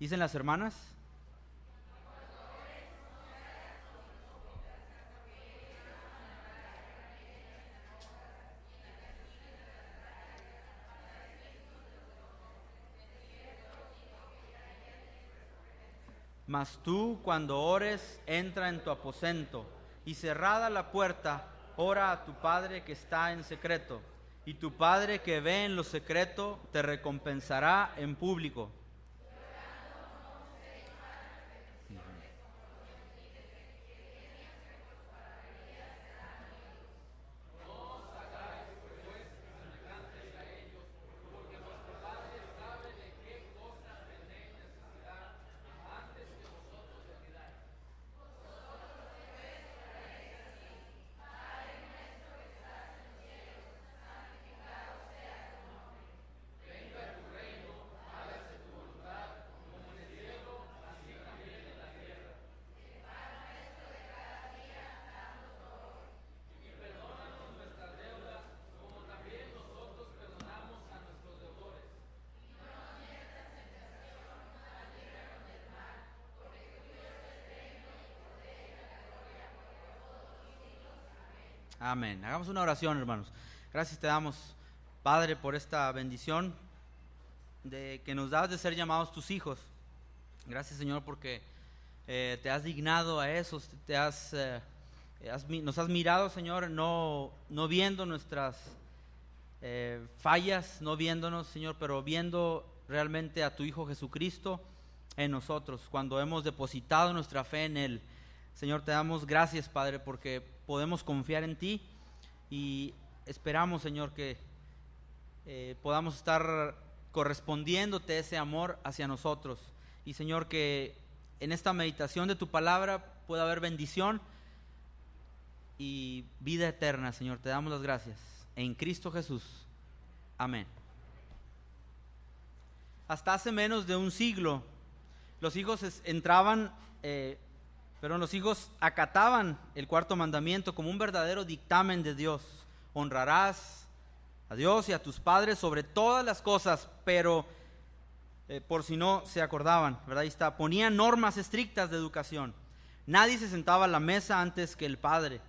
Dicen las hermanas. Mas tú, cuando ores, entra en tu aposento, y cerrada la puerta, ora a tu Padre que está en secreto, y tu Padre que ve en lo secreto te recompensará en público. Amén. Hagamos una oración, hermanos. Gracias te damos, Padre, por esta bendición de que nos das de ser llamados tus hijos. Gracias, Señor, porque te has dignado a eso, nos has mirado, Señor, no viendo nuestras fallas, no viéndonos, Señor, pero viendo realmente a tu Hijo Jesucristo en nosotros, cuando hemos depositado nuestra fe en Él. Señor, te damos gracias, Padre, porque podemos confiar en ti y esperamos, Señor, que podamos estar correspondiéndote ese amor hacia nosotros. Y, Señor, que en esta meditación de tu palabra pueda haber bendición y vida eterna, Señor. Te damos las gracias. En Cristo Jesús. Amén. Hasta hace menos de un siglo, los hijos los hijos acataban el cuarto mandamiento como un verdadero dictamen de Dios. Honrarás a Dios y a tus padres sobre todas las cosas, pero por si no se acordaban, ¿verdad? Ahí está, ponían normas estrictas de educación. Nadie se sentaba a la mesa antes que el padre.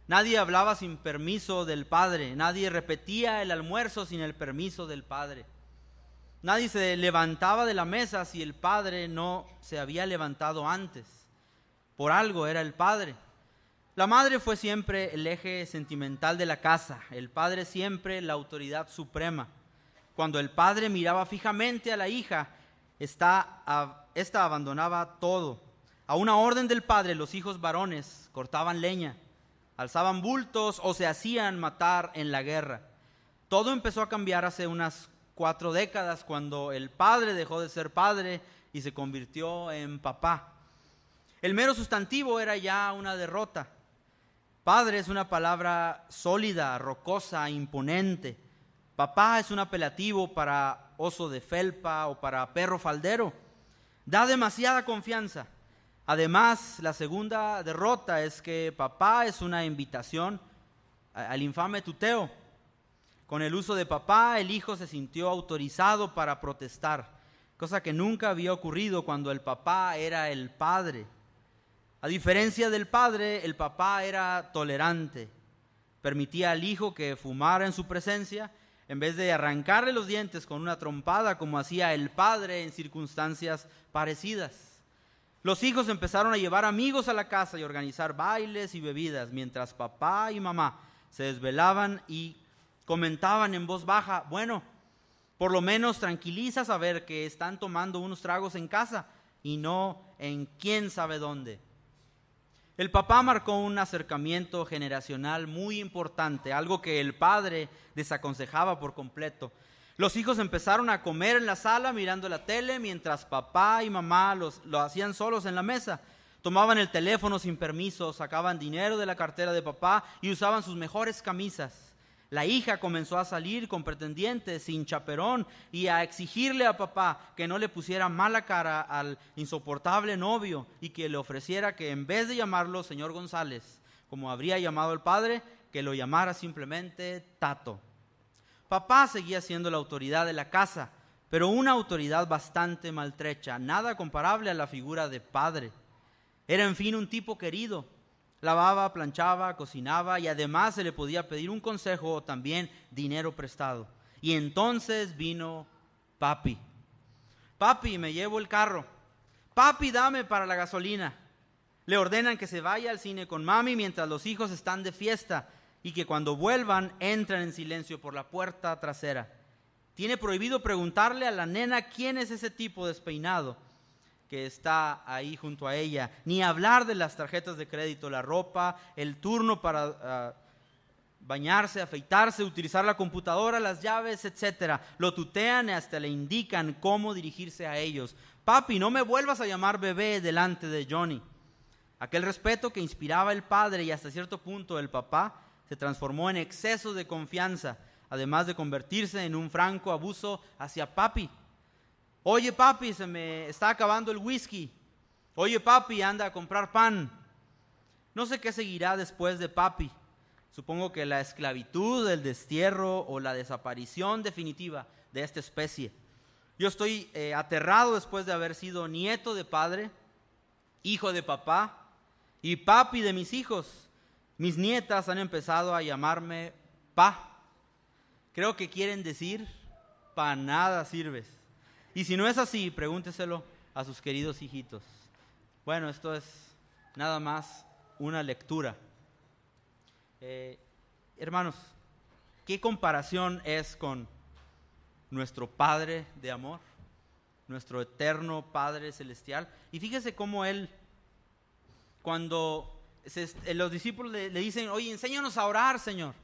Nadie hablaba sin permiso del padre. Nadie repetía el almuerzo sin el permiso del padre. Nadie se levantaba de la mesa si el padre no se había levantado antes. Por algo era el padre. La madre fue siempre el eje sentimental de la casa, el padre siempre la autoridad suprema. Cuando el padre miraba fijamente a la hija, esta abandonaba todo. A una orden del padre, los hijos varones cortaban leña, alzaban bultos o se hacían matar en la guerra. Todo empezó a cambiar hace unas 4 décadas, cuando el padre dejó de ser padre y se convirtió en papá. El mero sustantivo era ya una derrota. Padre es una palabra sólida, rocosa, imponente. Papá es un apelativo para oso de felpa o para perro faldero. Da demasiada confianza. Además, la segunda derrota es que papá es una invitación al infame tuteo. Con el uso de papá, el hijo se sintió autorizado para protestar, cosa que nunca había ocurrido cuando el papá era el padre. A diferencia del padre, el papá era tolerante. Permitía al hijo que fumara en su presencia, en vez de arrancarle los dientes con una trompada como hacía el padre en circunstancias parecidas. Los hijos empezaron a llevar amigos a la casa y organizar bailes y bebidas, mientras papá y mamá se desvelaban y comentaban en voz baja: bueno, por lo menos tranquiliza saber que están tomando unos tragos en casa y no en quién sabe dónde. El papá marcó un acercamiento generacional muy importante, algo que el padre desaconsejaba por completo. Los hijos empezaron a comer en la sala mirando la tele, mientras papá y mamá lo hacían solos en la mesa. Tomaban el teléfono sin permiso, sacaban dinero de la cartera de papá y usaban sus mejores camisas. La hija comenzó a salir con pretendientes sin chaperón y a exigirle a papá que no le pusiera mala cara al insoportable novio y que le ofreciera que, en vez de llamarlo señor González, como habría llamado el padre, que lo llamara simplemente Tato. Papá seguía siendo la autoridad de la casa, pero una autoridad bastante maltrecha, nada comparable a la figura de padre. Era en fin un tipo querido. Lavaba, planchaba, cocinaba y además se le podía pedir un consejo o también dinero prestado. Y entonces vino papi. Papi, me llevo el carro. Papi, dame para la gasolina. Le ordenan que se vaya al cine con mami mientras los hijos están de fiesta y que cuando vuelvan entren en silencio por la puerta trasera. Tiene prohibido preguntarle a la nena quién es ese tipo despeinado que está ahí junto a ella, ni hablar de las tarjetas de crédito, la ropa, el turno para bañarse, afeitarse, utilizar la computadora, las llaves, etc. Lo tutean y hasta le indican cómo dirigirse a ellos. Papi, no me vuelvas a llamar bebé delante de Johnny. Aquel respeto que inspiraba el padre y hasta cierto punto el papá se transformó en exceso de confianza, además de convertirse en un franco abuso hacia papi. Oye papi, se me está acabando el whisky. Oye papi, anda a comprar pan. No sé qué seguirá después de papi. Supongo que la esclavitud, el destierro o la desaparición definitiva de esta especie. Yo estoy aterrado después de haber sido nieto de padre, hijo de papá y papi de mis hijos. Mis nietas han empezado a llamarme pa. Creo que quieren decir, pa nada sirves. Y si no es así, pregúnteselo a sus queridos hijitos. Bueno, esto es nada más una lectura. Hermanos, ¿qué comparación es con nuestro Padre de amor? Nuestro eterno Padre celestial. Y fíjese cómo Él, cuando los discípulos le dicen, oye, enséñanos a orar, Señor.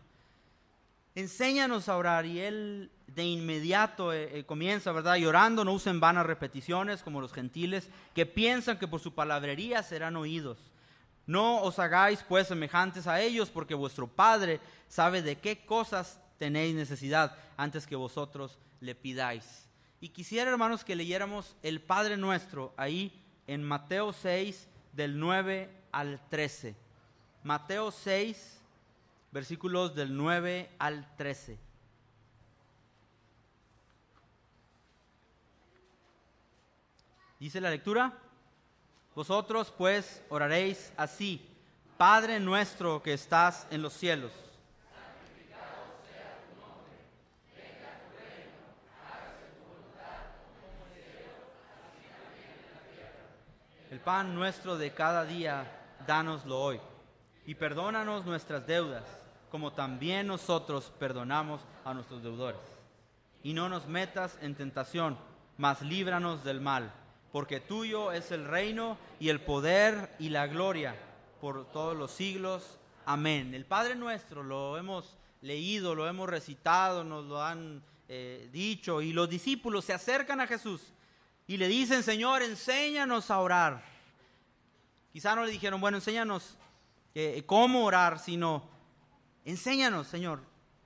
Enséñanos a orar. Y Él de inmediato comienza, ¿verdad? Llorando, no usen vanas repeticiones como los gentiles, que piensan que por su palabrería serán oídos. No os hagáis pues semejantes a ellos, porque vuestro Padre sabe de qué cosas tenéis necesidad antes que vosotros le pidáis. Y quisiera, hermanos, que leyéramos el Padre Nuestro ahí en Mateo 6, del 9 al 13. Mateo 6, versículos del 9 al 13. Dice la lectura: vosotros pues oraréis así: Padre nuestro que estás en los cielos. Santificado sea tu nombre. Venga tu reino. Hágase tu voluntad como en el cielo, así también en la tierra. El pan nuestro de cada día, dánoslo hoy. Y perdónanos nuestras deudas, como también nosotros perdonamos a nuestros deudores. Y no nos metas en tentación, mas líbranos del mal. Porque tuyo es el reino y el poder y la gloria por todos los siglos. Amén. El Padre Nuestro lo hemos leído, lo hemos recitado, nos lo han dicho. Y los discípulos se acercan a Jesús y le dicen, Señor, enséñanos a orar. Quizá no le dijeron, bueno, enséñanos cómo orar, sino enséñanos, Señor,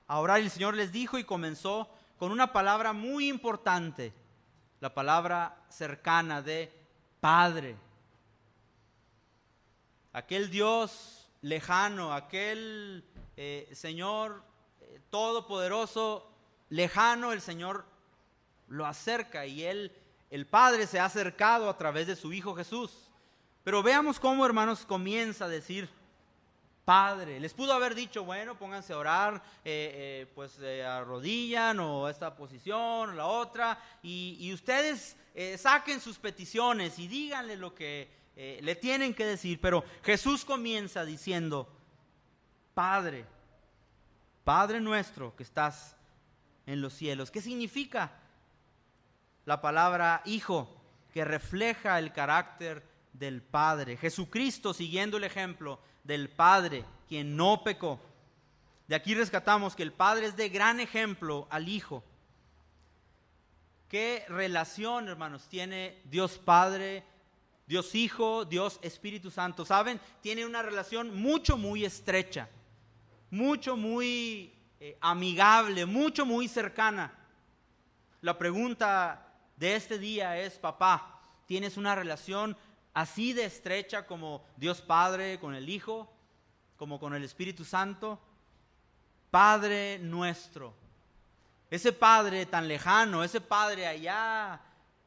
a orar. Y el Señor les dijo y comenzó con una palabra muy importante. La palabra cercana de Padre. Aquel Dios lejano, aquel Señor todopoderoso, lejano, el Señor lo acerca y el Padre se ha acercado a través de su Hijo Jesús. Pero veamos cómo, hermanos, comienza a decir Padre. Les pudo haber dicho, bueno, pónganse a orar, pues arrodillan o esta posición o la otra, y ustedes saquen sus peticiones y díganle lo que le tienen que decir. Pero Jesús comienza diciendo, Padre, Padre nuestro que estás en los cielos. ¿Qué significa la palabra Hijo? Que refleja el carácter del Padre. Jesucristo, siguiendo el ejemplo del Padre, quien no pecó. De aquí rescatamos que el Padre es de gran ejemplo al Hijo. ¿Qué relación, hermanos, tiene Dios Padre, Dios Hijo, Dios Espíritu Santo? ¿Saben? Tiene una relación muy estrecha, muy amigable, muy cercana. La pregunta de este día es, papá, ¿tienes una relación así de estrecha como Dios Padre con el Hijo, como con el Espíritu Santo? Padre nuestro, ese padre tan lejano, ese padre allá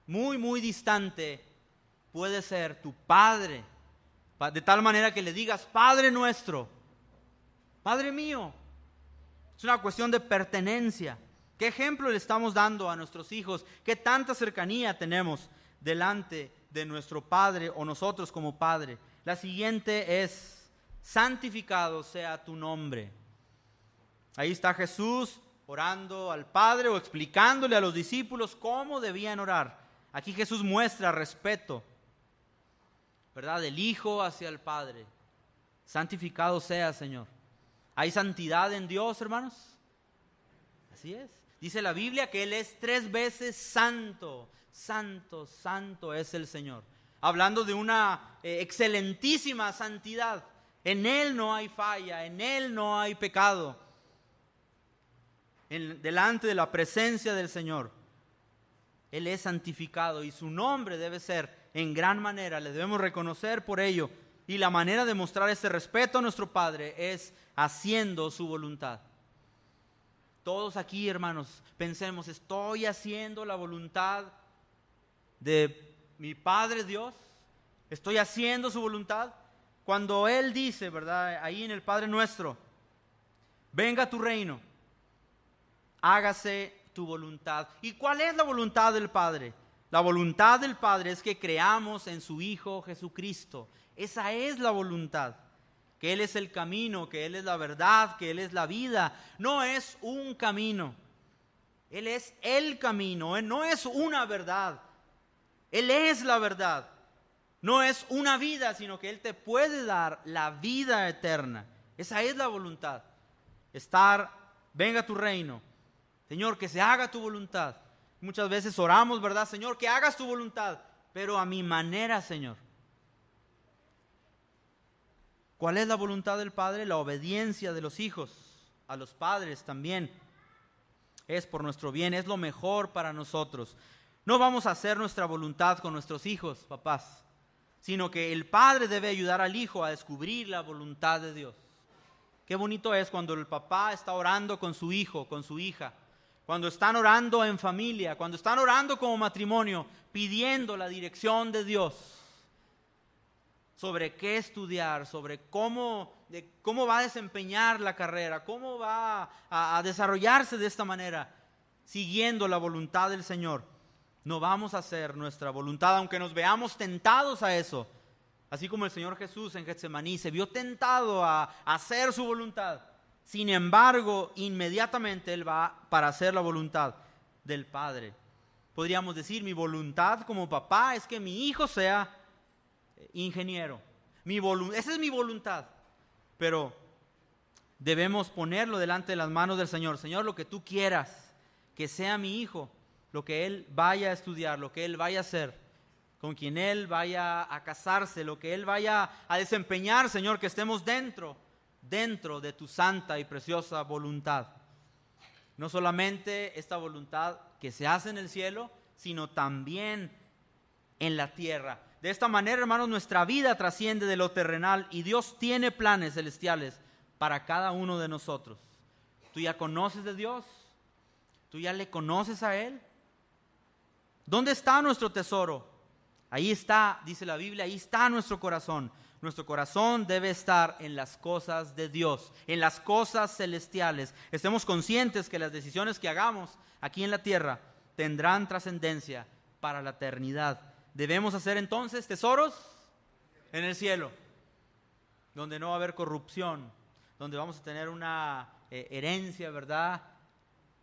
muy, muy distante, puede ser tu padre, de tal manera que le digas, Padre nuestro, Padre mío. Es una cuestión de pertenencia. ¿Qué ejemplo le estamos dando a nuestros hijos? ¿Qué tanta cercanía tenemos delante de nuestro Padre o nosotros como Padre? La siguiente es, santificado sea tu nombre. Ahí está Jesús orando al Padre o explicándole a los discípulos cómo debían orar. Aquí Jesús muestra respeto, ¿verdad? Del Hijo hacia el Padre. Santificado sea, Señor. ¿Hay santidad en Dios, hermanos? Así es. Dice la Biblia que Él es 3 veces santo. Santo, santo es el Señor. Hablando de una excelentísima santidad. En Él no hay falla, en Él no hay pecado. Delante de la presencia del Señor, Él es santificado y su nombre debe ser en gran manera, le debemos reconocer por ello. Y la manera de mostrar ese respeto a nuestro Padre es haciendo su voluntad. Todos aquí, hermanos, pensemos, ¿estoy haciendo la voluntad de mi Padre Dios? ¿Estoy haciendo su voluntad? Cuando Él dice, ¿verdad? Ahí en el Padre Nuestro, venga tu reino, hágase tu voluntad. ¿Y cuál es la voluntad del Padre? La voluntad del Padre es que creamos en su Hijo Jesucristo. Esa es la voluntad. Que Él es el camino, que Él es la verdad, que Él es la vida. No es un camino. Él es el camino. Él no es una verdad. Él es la verdad. No es una vida, sino que Él te puede dar la vida eterna. Esa es la voluntad. Venga tu reino. Señor, que se haga tu voluntad. Muchas veces oramos, ¿verdad? Señor, que hagas tu voluntad, pero a mi manera, Señor. ¿Cuál es la voluntad del Padre? La obediencia de los hijos a los padres también es por nuestro bien, es lo mejor para nosotros. No vamos a hacer nuestra voluntad con nuestros hijos, papás, sino que el Padre debe ayudar al Hijo a descubrir la voluntad de Dios. Qué bonito es cuando el papá está orando con su hijo, con su hija, cuando están orando en familia, cuando están orando como matrimonio, pidiendo la dirección de Dios sobre qué estudiar, sobre cómo va a desempeñar la carrera, cómo va a desarrollarse de esta manera, siguiendo la voluntad del Señor. No vamos a hacer nuestra voluntad, aunque nos veamos tentados a eso. Así como el Señor Jesús en Getsemaní se vio tentado a hacer su voluntad. Sin embargo, inmediatamente Él va para hacer la voluntad del Padre. Podríamos decir, mi voluntad como papá es que mi hijo sea ingeniero. Esa es mi voluntad. Pero debemos ponerlo delante de las manos del Señor. Señor, lo que tú quieras, que sea mi hijo, lo que él vaya a estudiar, lo que él vaya a hacer, con quien él vaya a casarse, lo que él vaya a desempeñar, Señor, que estemos dentro de tu santa y preciosa voluntad. No solamente esta voluntad que se hace en el cielo, sino también en la tierra. De esta manera, hermanos, nuestra vida trasciende de lo terrenal y Dios tiene planes celestiales para cada uno de nosotros. ¿Tú ya conoces de Dios? ¿Tú ya le conoces a Él? ¿Dónde está nuestro tesoro? Ahí está, dice la Biblia, ahí está nuestro corazón. Nuestro corazón debe estar en las cosas de Dios, en las cosas celestiales. Estemos conscientes que las decisiones que hagamos aquí en la tierra tendrán trascendencia para la eternidad. Debemos hacer entonces tesoros en el cielo, donde no va a haber corrupción, donde vamos a tener una herencia, ¿verdad?,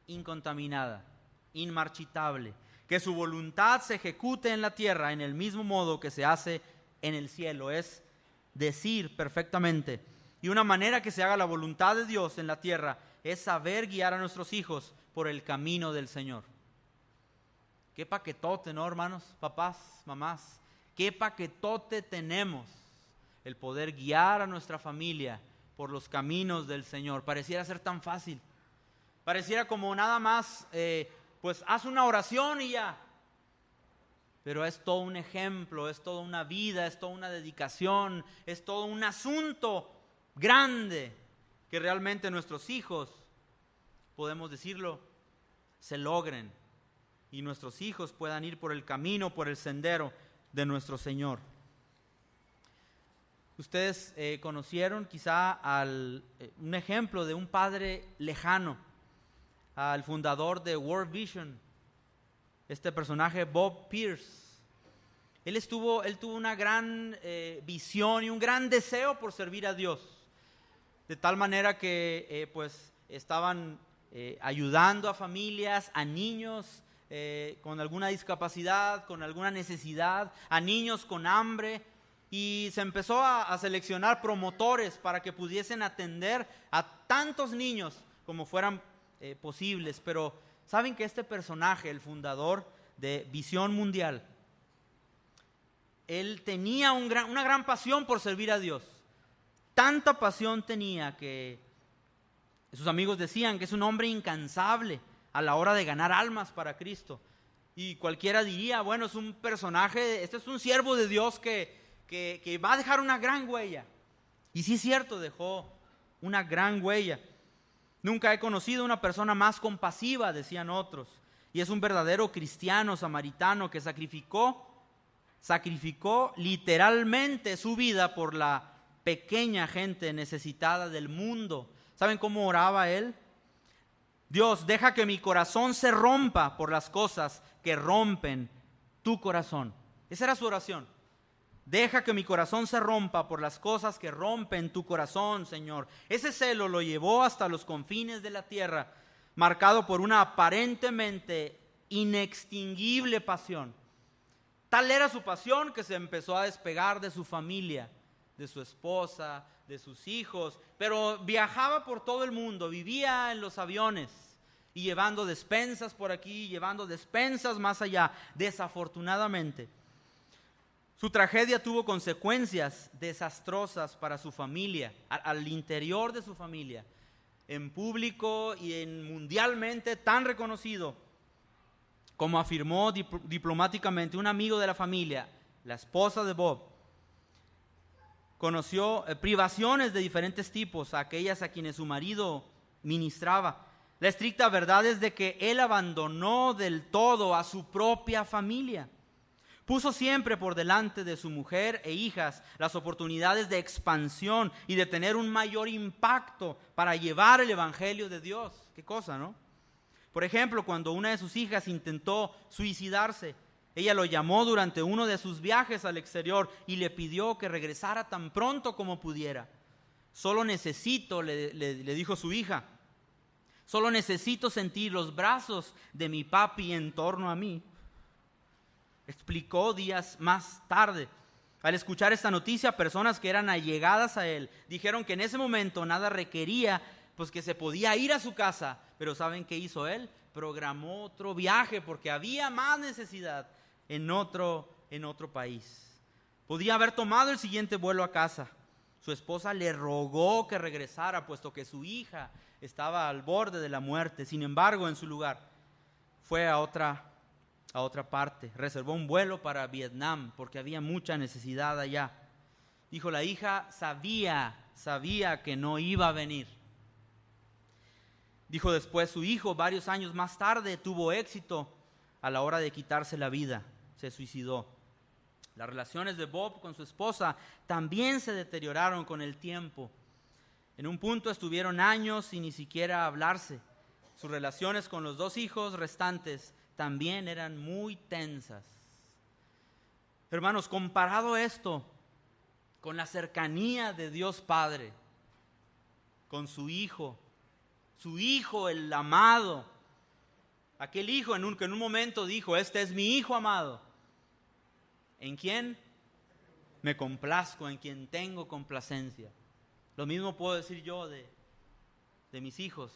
incontaminada, inmarchitable. Que su voluntad se ejecute en la tierra en el mismo modo que se hace en el cielo. Es decir perfectamente. Y una manera que se haga la voluntad de Dios en la tierra es saber guiar a nuestros hijos por el camino del Señor. Qué paquetote, ¿no, hermanos, papás, mamás? Qué paquetote tenemos el poder guiar a nuestra familia por los caminos del Señor. Pareciera ser tan fácil. Pareciera como nada más, pues haz una oración y ya. Pero es todo un ejemplo, es toda una vida, es toda una dedicación, es todo un asunto grande que realmente nuestros hijos, podemos decirlo, se logren y nuestros hijos puedan ir por el camino, por el sendero de nuestro Señor. Ustedes conocieron quizá un ejemplo de un padre lejano, al fundador de World Vision, este personaje Bob Pierce. Él tuvo una gran visión y un gran deseo por servir a Dios, de tal manera que pues estaban ayudando a familias, a niños con alguna discapacidad, con alguna necesidad, a niños con hambre, y se empezó a seleccionar promotores para que pudiesen atender a tantos niños como fueran posibles. Pero saben que este personaje, el fundador de Visión Mundial, él tenía una gran pasión por servir a Dios. Tanta pasión tenía que sus amigos decían que es un hombre incansable a la hora de ganar almas para Cristo. Y cualquiera diría, bueno, es un personaje, este es un siervo de Dios que va a dejar una gran huella. Y sí es cierto, dejó una gran huella. Nunca he conocido una persona más compasiva, decían otros. Y es un verdadero cristiano samaritano que sacrificó literalmente su vida por la pequeña gente necesitada del mundo. ¿Saben cómo oraba él? Dios, deja que mi corazón se rompa por las cosas que rompen tu corazón. Esa era su oración. Deja que mi corazón se rompa por las cosas que rompen tu corazón, Señor. Ese celo lo llevó hasta los confines de la tierra, marcado por una aparentemente inextinguible pasión. Tal era su pasión que se empezó a despegar de su familia, de su esposa, de sus hijos, pero viajaba por todo el mundo, vivía en los aviones y llevando despensas por aquí, llevando despensas más allá. Desafortunadamente, su tragedia tuvo consecuencias desastrosas para su familia, al interior de su familia, en público y mundialmente tan reconocido, como afirmó diplomáticamente un amigo de la familia, la esposa de Bob. Conoció privaciones de diferentes tipos, aquellas a quienes su marido ministraba. La estricta verdad es de que él abandonó del todo a su propia familia. Puso siempre por delante de su mujer e hijas las oportunidades de expansión y de tener un mayor impacto para llevar el evangelio de Dios. Qué cosa, ¿no? Por ejemplo, cuando una de sus hijas intentó suicidarse, ella lo llamó durante uno de sus viajes al exterior y le pidió que regresara tan pronto como pudiera. Solo necesito, le dijo su hija, solo necesito sentir los brazos de mi papi en torno a mí. Explicó días más tarde. Al escuchar esta noticia, personas que eran allegadas a él dijeron que en ese momento nada requería, pues que se podía ir a su casa. Pero ¿saben qué hizo él? Programó otro viaje porque había más necesidad en otro país. Podía haber tomado el siguiente vuelo a casa. Su esposa le rogó que regresara, puesto que su hija estaba al borde de la muerte. Sin embargo, en su lugar, fue a otra parte. Reservó un vuelo para Vietnam porque había mucha necesidad allá. Dijo, la hija sabía que no iba a venir. Dijo después, su hijo, varios años más tarde, tuvo éxito a la hora de quitarse la vida. Se suicidó. Las relaciones de Bob con su esposa también se deterioraron con el tiempo. En un punto estuvieron años sin ni siquiera hablarse. Sus relaciones con los dos hijos restantes también eran muy tensas. Hermanos, comparado esto con la cercanía de Dios Padre, con su Hijo el amado, aquel Hijo que en un momento dijo, este es mi Hijo amado, ¿en quién me complazco? En quien tengo complacencia. Lo mismo puedo decir yo de mis hijos.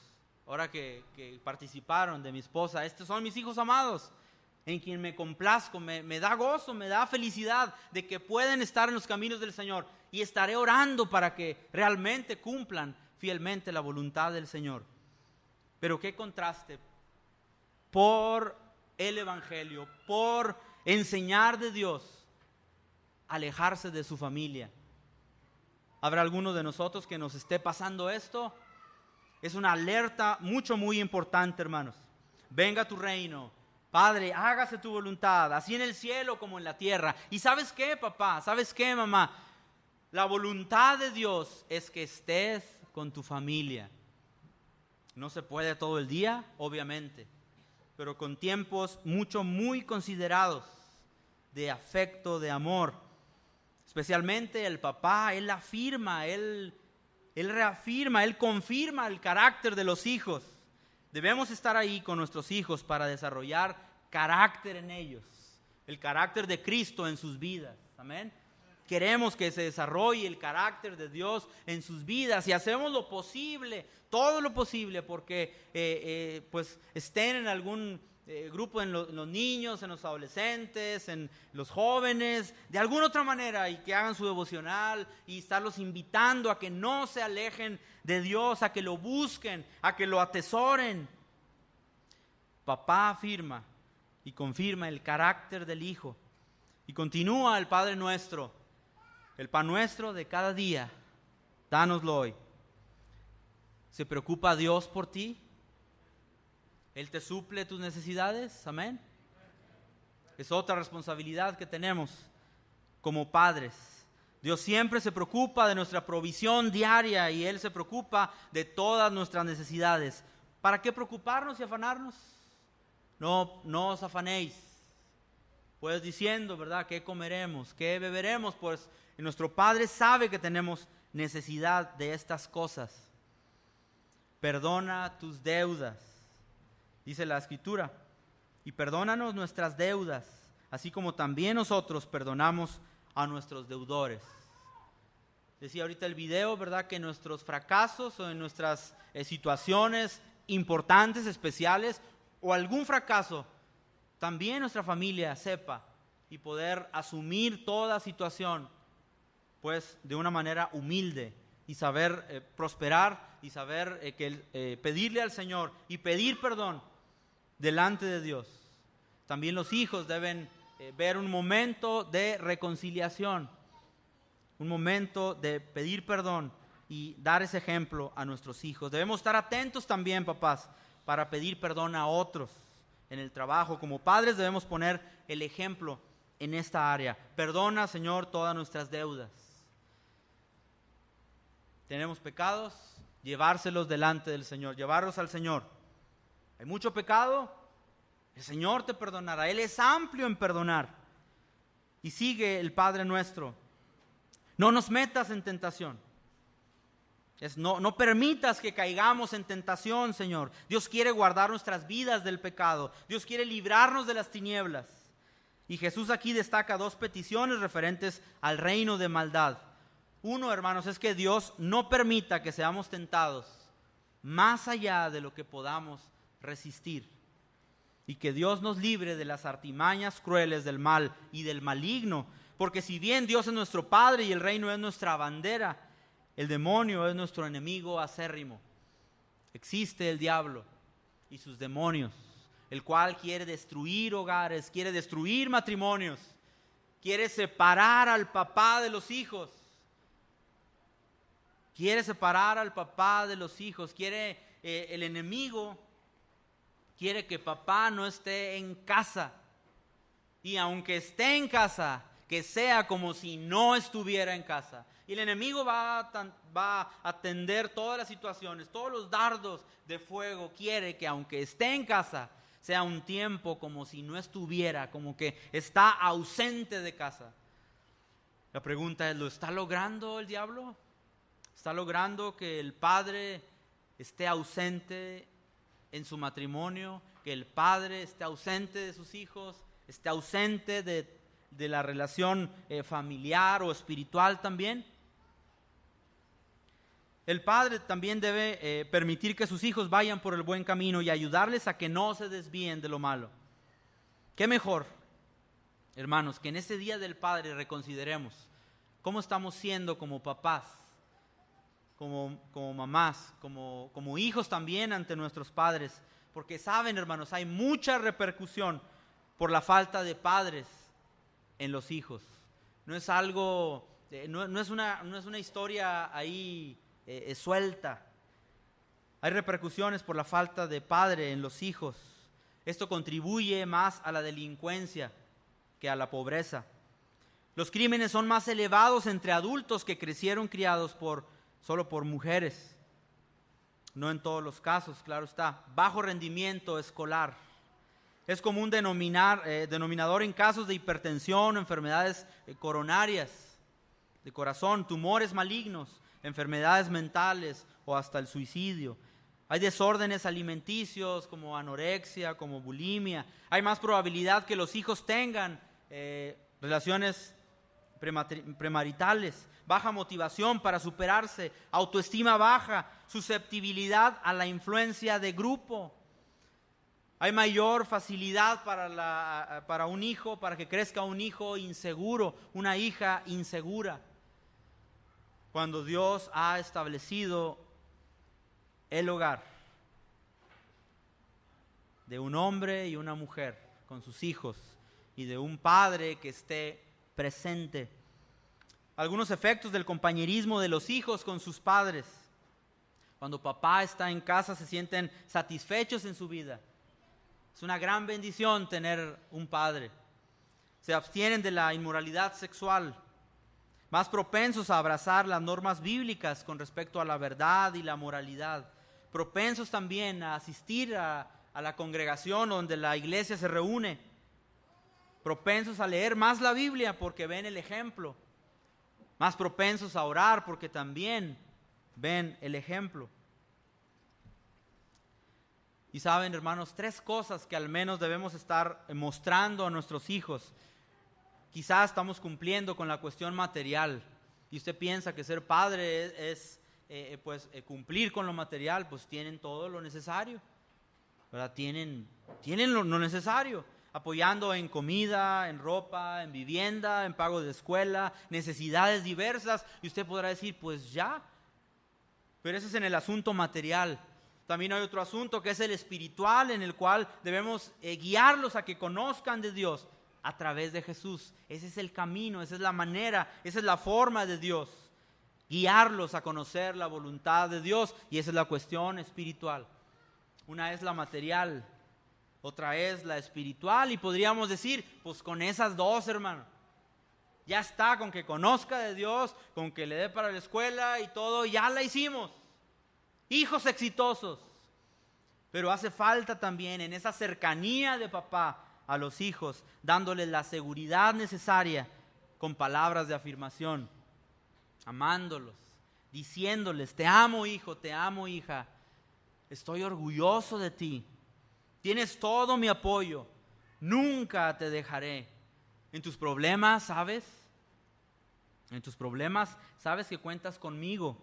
Ahora que participaron, de mi esposa, estos son mis hijos amados, en quien me complazco, me da gozo, me da felicidad de que pueden estar en los caminos del Señor, y estaré orando para que realmente cumplan fielmente la voluntad del Señor. Pero qué contraste, por el evangelio, por enseñar de Dios, alejarse de su familia. ¿Habrá alguno de nosotros que nos esté pasando esto? Es una alerta muy importante, hermanos. venga tu reino. Padre, hágase tu voluntad, así en el cielo como en la tierra. ¿Y sabes qué, papá? ¿Sabes qué, mamá? La voluntad de Dios es que estés con tu familia. No se puede todo el día, obviamente, pero con tiempos muy considerados de afecto, de amor. Especialmente el papá, él afirma, él reafirma, él confirma el carácter de los hijos. Debemos estar ahí con nuestros hijos para desarrollar carácter en ellos, el carácter de Cristo en sus vidas. Amén. Queremos que se desarrolle el carácter de Dios en sus vidas y hacemos lo posible, todo lo posible, porque pues estén en algún grupo, en los niños, en los adolescentes, en los jóvenes, de alguna otra manera, y que hagan su devocional y estarlos invitando a que no se alejen de Dios, a que lo busquen, a que lo atesoren. Papá afirma y confirma el carácter del Hijo y continúa el Padre nuestro: el pan nuestro de cada día, dánoslo hoy. ¿Se preocupa Dios por ti? ¿Él te suple tus necesidades? Amén. Es otra responsabilidad que tenemos como padres. Dios siempre se preocupa de nuestra provisión diaria y Él se preocupa de todas nuestras necesidades. ¿Para qué preocuparnos y afanarnos? No os afanéis. Pues diciendo, ¿verdad?, ¿qué comeremos? ¿Qué beberemos? Pues nuestro Padre sabe que tenemos necesidad de estas cosas. Perdona tus deudas, dice la Escritura, y perdónanos nuestras deudas, así como también nosotros perdonamos a nuestros deudores. Decía ahorita el video, ¿verdad?, que en nuestros fracasos o en nuestras situaciones importantes, especiales, o algún fracaso, también nuestra familia sepa y poder asumir toda situación, pues de una manera humilde, y saber prosperar y saber pedirle al Señor y pedir perdón delante de Dios. También los hijos deben ver un momento de reconciliación, un momento de pedir perdón y dar ese ejemplo a nuestros hijos. Debemos estar atentos también, papás, para pedir perdón a otros en el trabajo. Como padres debemos poner el ejemplo en esta área. Perdona, Señor, todas nuestras deudas. Tenemos pecados, llevárselos delante del Señor, llevarlos al Señor. Hay mucho pecado, el Señor te perdonará. Él es amplio en perdonar. Y sigue el Padre nuestro: no nos metas en tentación. No permitas que caigamos en tentación, Señor. Dios quiere guardar nuestras vidas del pecado. Dios quiere librarnos de las tinieblas. Y Jesús aquí destaca dos peticiones referentes al reino de maldad. Uno, hermanos, es que Dios no permita que seamos tentados más allá de lo que podamos resistir. Y que Dios nos libre de las artimañas crueles del mal y del maligno. Porque si bien Dios es nuestro Padre y el reino es nuestra bandera, el demonio es nuestro enemigo acérrimo. Existe el diablo y sus demonios, el cual quiere destruir hogares, quiere destruir matrimonios, quiere separar al papá de los hijos. Quiere separar al papá de los hijos. El enemigo quiere que papá no esté en casa. Y aunque esté en casa, que sea como si no estuviera en casa. Y el enemigo va a atender todas las situaciones, todos los dardos de fuego. Quiere que aunque esté en casa, sea un tiempo como si no estuviera, como que está ausente de casa. La pregunta es, ¿lo está logrando el diablo? ¿Está logrando que el padre esté ausente en su matrimonio? ¿Que el padre esté ausente de sus hijos? ¿Esté ausente de la relación familiar o espiritual también? El padre también debe permitir que sus hijos vayan por el buen camino y ayudarles a que no se desvíen de lo malo. ¿Qué mejor, hermanos, que en este Día del Padre reconsideremos cómo estamos siendo como papás, como mamás, como hijos también ante nuestros padres? Porque saben, hermanos, hay mucha repercusión por la falta de padres en los hijos. No es algo, no es una historia ahí suelta. Hay repercusiones por la falta de padre en los hijos. Esto contribuye más a la delincuencia que a la pobreza. Los crímenes son más elevados entre adultos que crecieron criados solo por mujeres. No en todos los casos, claro está. Bajo rendimiento escolar. Es común denominador en casos de hipertensión, enfermedades coronarias, de corazón, tumores malignos, enfermedades mentales o hasta el suicidio. Hay desórdenes alimenticios como anorexia, como bulimia. Hay más probabilidad que los hijos tengan relaciones premaritales, baja motivación para superarse, autoestima baja, susceptibilidad a la influencia de grupo. Hay mayor facilidad para un hijo, para que crezca un hijo inseguro, una hija insegura. Cuando Dios ha establecido el hogar de un hombre y una mujer con sus hijos y de un padre que esté presente. Algunos efectos del compañerismo de los hijos con sus padres. Cuando papá está en casa se sienten satisfechos en su vida. Es una gran bendición tener un padre. Se abstienen de la inmoralidad sexual. Más propensos a abrazar las normas bíblicas con respecto a la verdad y la moralidad. Propensos también a asistir a la congregación donde la iglesia se reúne. Propensos a leer más la Biblia porque ven el ejemplo. Más propensos a orar porque también ven el ejemplo. Y saben, hermanos, 3 cosas que al menos debemos estar mostrando a nuestros hijos. Quizás estamos cumpliendo con la cuestión material y usted piensa que ser padre es cumplir con lo material, pues tienen todo lo necesario, ¿verdad? Tienen lo necesario, apoyando en comida, en ropa, en vivienda, en pago de escuela, necesidades diversas, y usted podrá decir, pues ya, pero ese es en el asunto material. También hay otro asunto que es el espiritual, en el cual debemos guiarlos a que conozcan de Dios a través de Jesús. Ese es el camino, esa es la manera, esa es la forma de Dios. Guiarlos a conocer la voluntad de Dios, y esa es la cuestión espiritual. Una es la material, otra es la espiritual, y podríamos decir, pues con esas dos, hermano, ya está, con que conozca de Dios, con que le dé para la escuela y todo, ya la hicimos. Hijos exitosos. Pero hace falta también en esa cercanía de papá a los hijos, dándoles la seguridad necesaria con palabras de afirmación, amándolos, diciéndoles, te amo hijo, te amo hija, estoy orgulloso de ti, tienes todo mi apoyo, nunca te dejaré. En tus problemas, ¿sabes? En tus problemas, sabes que cuentas conmigo.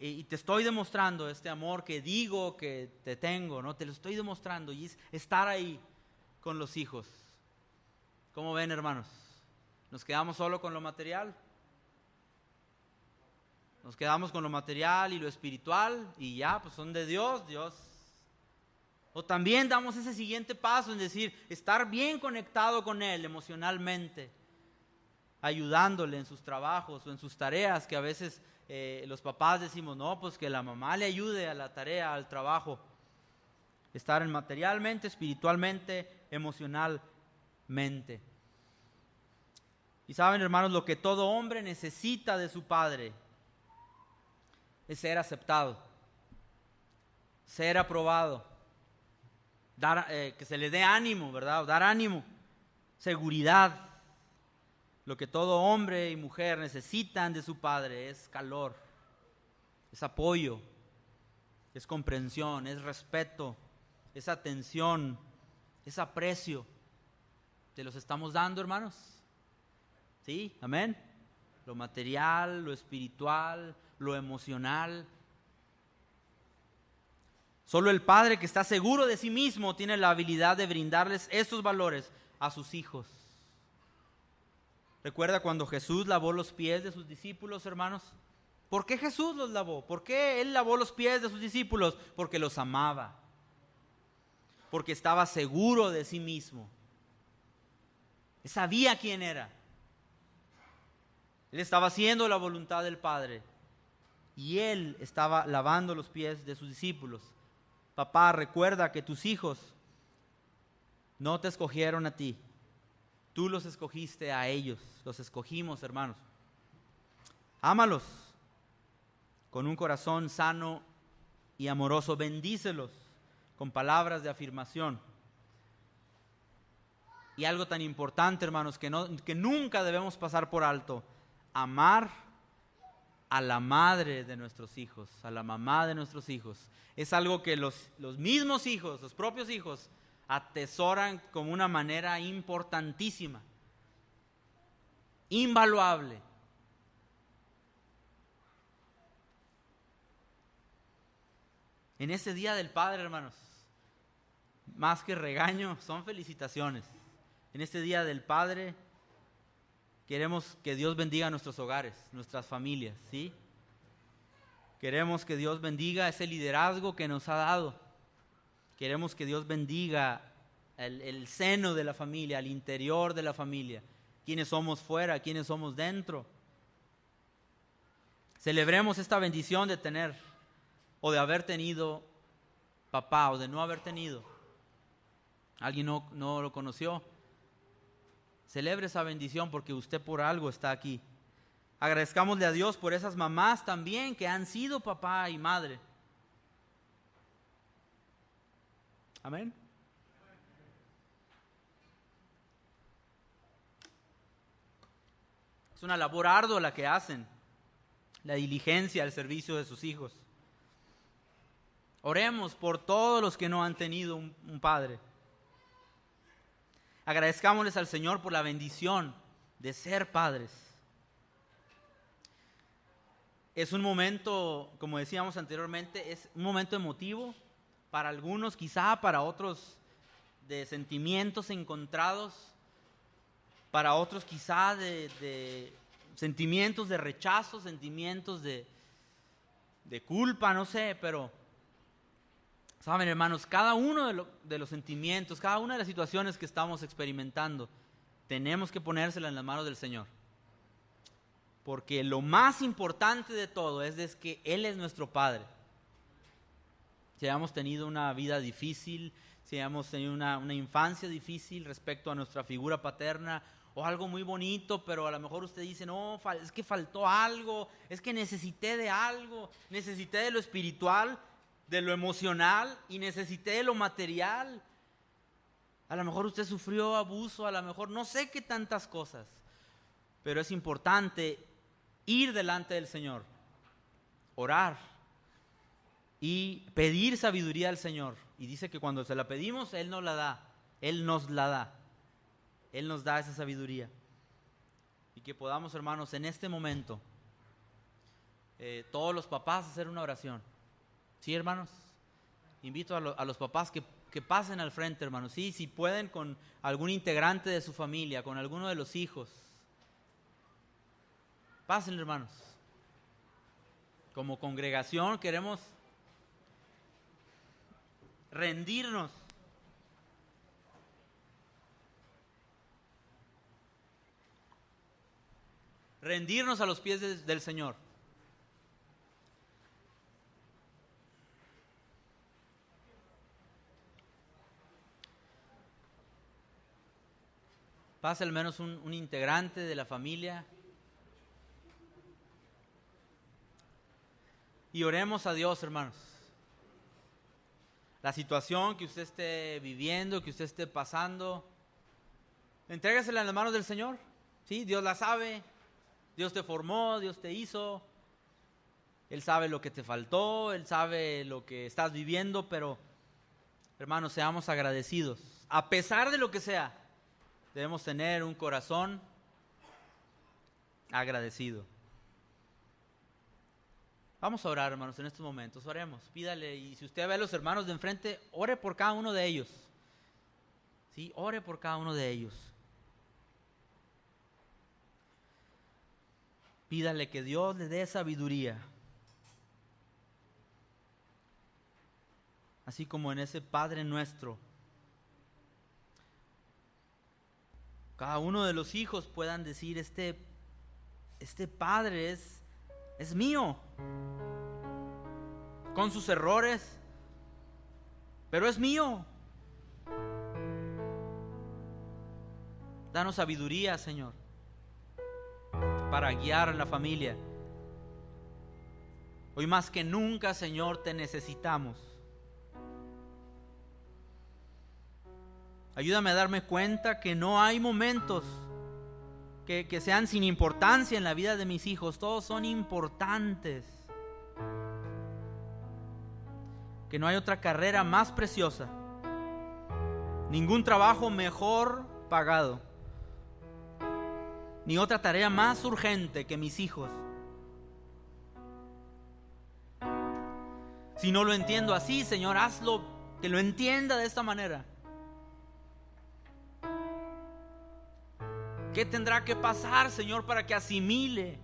Y te estoy demostrando este amor que digo que te tengo, ¿no? Te lo estoy demostrando, y es estar ahí con los hijos. ¿Cómo ven, hermanos? ¿Nos quedamos solo con lo material? Nos quedamos con lo material y lo espiritual y ya, pues son de Dios. O también damos ese siguiente paso en decir, estar bien conectado con Él emocionalmente, ayudándole en sus trabajos o en sus tareas, que a veces los papás decimos, no, pues que la mamá le ayude a la tarea, al trabajo. Estar materialmente, espiritualmente, emocionalmente. Y saben, hermanos, lo que todo hombre necesita de su padre es ser aceptado, ser aprobado, que se le dé ánimo, ¿verdad? Dar ánimo, seguridad. Lo que todo hombre y mujer necesitan de su padre es calor, es apoyo, es comprensión, es respeto, es atención, es aprecio. ¿Te los estamos dando, hermanos? ¿Sí? ¿Amén? Lo material, lo espiritual, lo emocional. Solo el padre que está seguro de sí mismo tiene la habilidad de brindarles estos valores a sus hijos. ¿Recuerda cuando Jesús lavó los pies de sus discípulos, hermanos? ¿Por qué Jesús los lavó? ¿Por qué Él lavó los pies de sus discípulos? Porque los amaba. Porque estaba seguro de sí mismo. Él sabía quién era. Él estaba haciendo la voluntad del Padre. Y Él estaba lavando los pies de sus discípulos. Papá, recuerda que tus hijos No te escogieron a ti. Tú los escogiste a ellos. Los escogimos, hermanos. Ámalos con un corazón sano y amoroso. Bendícelos con palabras de afirmación. Y algo tan importante, hermanos, que nunca debemos pasar por alto: amar a la madre de nuestros hijos, a la mamá de nuestros hijos. Es algo que los mismos hijos, los propios hijos, atesoran como una manera importantísima, invaluable. En ese Día del Padre, hermanos, más que regaño, son felicitaciones. En este Día del Padre queremos que Dios bendiga nuestros hogares, nuestras familias, ¿sí? Queremos que Dios bendiga ese liderazgo que nos ha dado. Queremos que Dios bendiga el seno de la familia, el interior de la familia, quienes somos fuera, quienes somos dentro. Celebremos esta bendición de tener o de haber tenido papá o de no haber tenido. Alguien no lo conoció. Celebre esa bendición porque usted por algo está aquí. Agradezcámosle a Dios por esas mamás también que han sido papá y madre. Amén. Es una labor ardua la que hacen, la diligencia al servicio de sus hijos. Oremos por todos los que no han tenido un padre. Agradezcámosles al Señor por la bendición de ser padres. Es un momento, como decíamos anteriormente, es un momento emotivo para algunos, quizá para otros de sentimientos encontrados, para otros quizá de sentimientos de rechazo, sentimientos de culpa, no sé, pero saben, hermanos, cada uno de los sentimientos, cada una de las situaciones que estamos experimentando, tenemos que ponérselas en las manos del Señor. Porque lo más importante de todo es que Él es nuestro Padre. Si hayamos tenido una vida difícil, si hayamos tenido una infancia difícil respecto a nuestra figura paterna, o algo muy bonito, pero a lo mejor usted dice, no, es que faltó algo, es que necesité de algo, necesité de lo espiritual, de lo emocional y necesité de lo material. A lo mejor usted sufrió abuso, a lo mejor no sé qué tantas cosas, pero es importante ir delante del Señor, orar y pedir sabiduría al Señor. Y dice que cuando se la pedimos, Él nos la da, Él nos la da, Él nos da esa sabiduría. Y que podamos, hermanos, en este momento, todos los papás a hacer una oración. ¿Sí, hermanos? Invito a los papás que pasen al frente, hermanos. Sí, si pueden, con algún integrante de su familia, con alguno de los hijos. Pasen, hermanos. Como congregación queremos rendirnos. Rendirnos a los pies del Señor. Pase al menos un integrante de la familia. Y oremos a Dios, hermanos. La situación que usted esté viviendo, que usted esté pasando, entrégasela en las manos del Señor. ¿Sí? Dios la sabe. Dios te formó, Dios te hizo. Él sabe lo que te faltó, Él sabe lo que estás viviendo, pero, hermanos, seamos agradecidos. A pesar de lo que sea, debemos tener un corazón agradecido. Vamos a orar, hermanos, en estos momentos. Oremos, pídale. Y si usted ve a los hermanos de enfrente, ore por cada uno de ellos. ¿Sí? Ore por cada uno de ellos. Pídale que Dios le dé sabiduría. Así como en ese Padre Nuestro, cada uno de los hijos puedan decir, este Padre es mío, con sus errores, pero es mío. Danos sabiduría, Señor, para guiar a la familia. Hoy más que nunca, Señor, te necesitamos. Ayúdame a darme cuenta que no hay momentos que sean sin importancia en la vida de mis hijos. Todos son importantes. Que no hay otra carrera más preciosa, ningún trabajo mejor pagado, ni otra tarea más urgente que mis hijos. Si no lo entiendo así, Señor, hazlo que lo entienda de esta manera. ¿Qué tendrá que pasar, Señor, para que asimile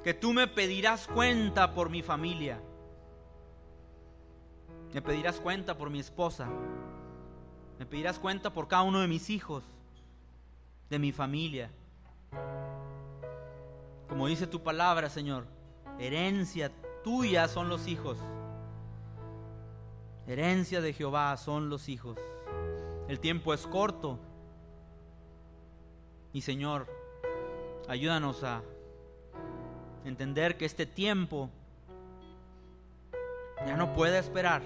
que tú me pedirás cuenta por mi familia? Me pedirás cuenta por mi esposa. Me pedirás cuenta por cada uno de mis hijos, de mi familia. Como dice tu palabra, Señor, herencia tuya son los hijos. Herencia de Jehová son los hijos. El tiempo es corto. Y Señor, ayúdanos a entender que este tiempo ya no puede esperar,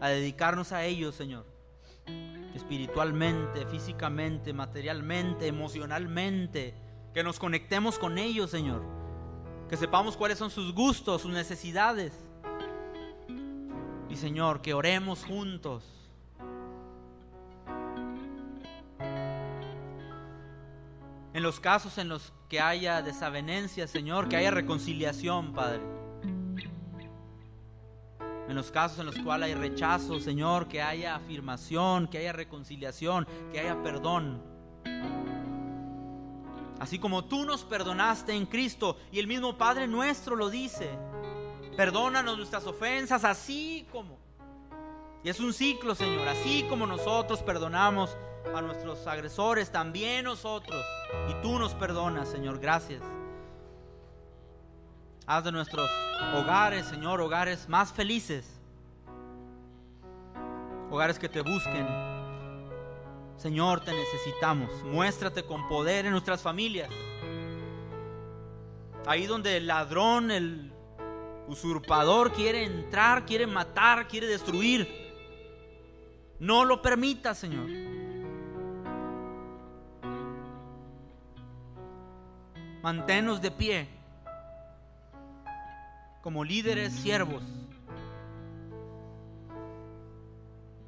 a dedicarnos a ellos, Señor, espiritualmente, físicamente, materialmente, emocionalmente, que nos conectemos con ellos, Señor, que sepamos cuáles son sus gustos, sus necesidades, y Señor, que oremos juntos. En los casos en los que haya desavenencia, Señor, que haya reconciliación, Padre. En los casos en los cuales hay rechazo, Señor, que haya afirmación, que haya reconciliación, que haya perdón. Así como tú nos perdonaste en Cristo, y el mismo Padre nuestro lo dice: perdónanos nuestras ofensas, así como. Y es un ciclo, Señor, así como nosotros perdonamos a nuestros agresores, también nosotros, y tú nos perdonas, Señor. Gracias. Haz de nuestros hogares, Señor, hogares más felices, hogares que te busquen. Señor, te necesitamos. Muéstrate con poder en nuestras familias. Ahí donde el ladrón, el usurpador quiere entrar, quiere matar, quiere destruir, no lo permitas, Señor. Manténnos de pie como líderes, siervos.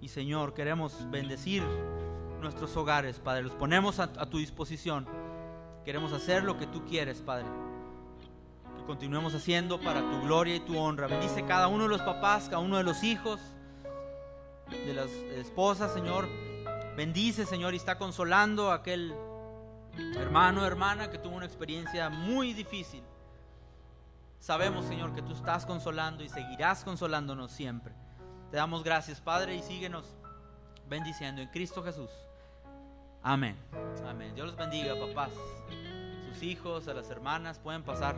Y Señor, queremos bendecir nuestros hogares, Padre. Los ponemos a tu disposición. Queremos hacer lo que tú quieres, Padre. Que continuemos haciendo para tu gloria y tu honra. Bendice cada uno de los papás, cada uno de los hijos, de las esposas, Señor. Bendice, Señor, y está consolando a aquel hermano o hermana que tuvo una experiencia muy difícil. Sabemos, Señor, que tú estás consolando y seguirás consolándonos siempre. Te damos gracias, Padre, y síguenos bendiciendo en Cristo Jesús. Amén. Amén. Dios los bendiga, papás. Sus hijos, a las hermanas, pueden pasar.